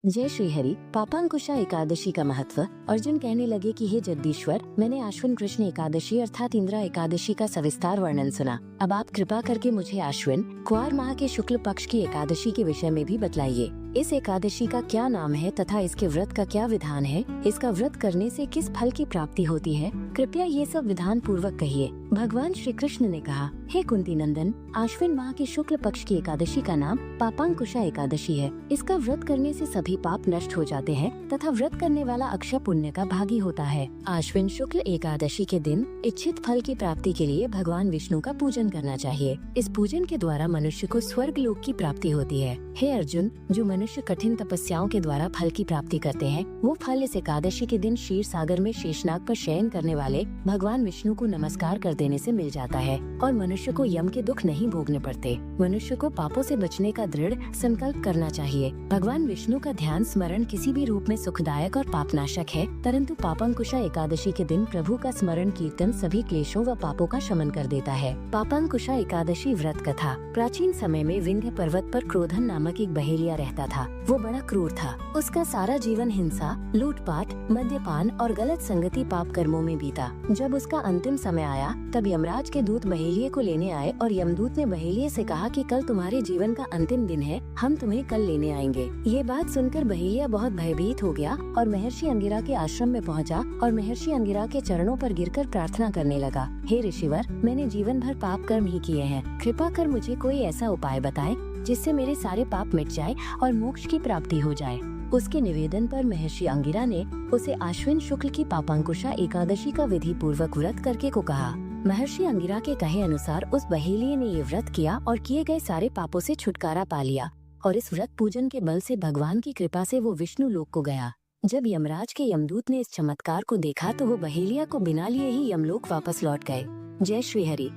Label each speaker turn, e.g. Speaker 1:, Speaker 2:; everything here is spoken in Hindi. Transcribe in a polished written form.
Speaker 1: जय श्री हरि। पापांकुशा एकादशी का महत्व। अर्जुन कहने लगे कि हे जगदीश्वर, मैंने आश्विन कृष्ण एकादशी अर्थात इंदिरा एकादशी का सविस्तार वर्णन सुना। अब आप कृपा करके मुझे आश्विन कुआर माह के शुक्ल पक्ष की एकादशी के विषय में भी बतलाइए। इस एकादशी का क्या नाम है तथा इसके व्रत का क्या विधान है? इसका व्रत करने से किस फल की प्राप्ति होती है? कृपया ये सब विधान पूर्वक कहिए। भगवान श्री कृष्ण ने कहा, हे कुंती नंदन, आश्विन माह की शुक्ल पक्ष की एकादशी का नाम पापांकुशा एकादशी है। इसका व्रत करने से सभी पाप नष्ट हो जाते हैं तथा व्रत करने वाला अक्षय पुण्य का भागी होता है। आश्विन शुक्ल एकादशी के दिन इच्छित फल की प्राप्ति के लिए भगवान विष्णु का पूजन करना चाहिए। इस पूजन के द्वारा मनुष्य को स्वर्ग लोक की प्राप्ति होती है। हे अर्जुन, जो मनुष्य कठिन तपस्याओं के द्वारा फल की प्राप्ति करते हैं, वो फल इस एकादशी के दिन क्षीर सागर में शेषनाग पर शयन करने वाले भगवान विष्णु को नमस्कार कर देने से मिल जाता है और मनुष्य को यम के दुख नहीं भोगने पड़ते। मनुष्य को पापों से बचने का दृढ़ संकल्प करना चाहिए। भगवान विष्णु का ध्यान स्मरण किसी भी रूप में सुखदायक और पापनाशक है, परंतु पापांकुशा एकादशी के दिन प्रभु का स्मरण कीर्तन सभी क्लेशों व पापों का शमन कर देता है। पापांकुशा एकादशी व्रत कथा। प्राचीन समय में विंध्य पर्वत पर क्रोधन नामक एक बहेलिया रहता था। वो बड़ा क्रूर था। उसका सारा जीवन हिंसा, लूटपाट, मद्यपान और गलत संगति पाप कर्मों में बीता। जब उसका अंतिम समय आया, तब यमराज के दूत बहेलिये को लेने आए और यमदूत ने बहेलिये से कहा कि कल तुम्हारे जीवन का अंतिम दिन है, हम तुम्हें कल लेने आएंगे। ये बात सुनकर बहेलिया बहुत भयभीत हो गया और महर्षि अंगिरा के आश्रम में पहुंचा और महर्षि अंगिरा के चरणों पर गिरकर प्रार्थना करने लगा, हे ऋषिवर, मैंने जीवन भर पाप कर्म ही किए हैं। कृपा कर मुझे कोई ऐसा उपाय बताएं जिससे मेरे सारे पाप मिट जाए और मोक्ष की प्राप्ति हो जाए। उसके निवेदन पर महर्षि अंगिरा ने उसे आश्विन शुक्ल की पापांकुशा एकादशी का विधि पूर्वक व्रत करके को कहा। महर्षि अंगिरा के कहे अनुसार उस बहेलिये ने ये व्रत किया और किए गए सारे पापों से छुटकारा पा लिया और इस व्रत पूजन के बल से भगवान की कृपा से वो विष्णु लोक को गया। जब यमराज के यमदूत ने इस चमत्कार को देखा तो वो बहेलिया को बिना लिए ही यमलोक वापस लौट गए। जय श्री हरि।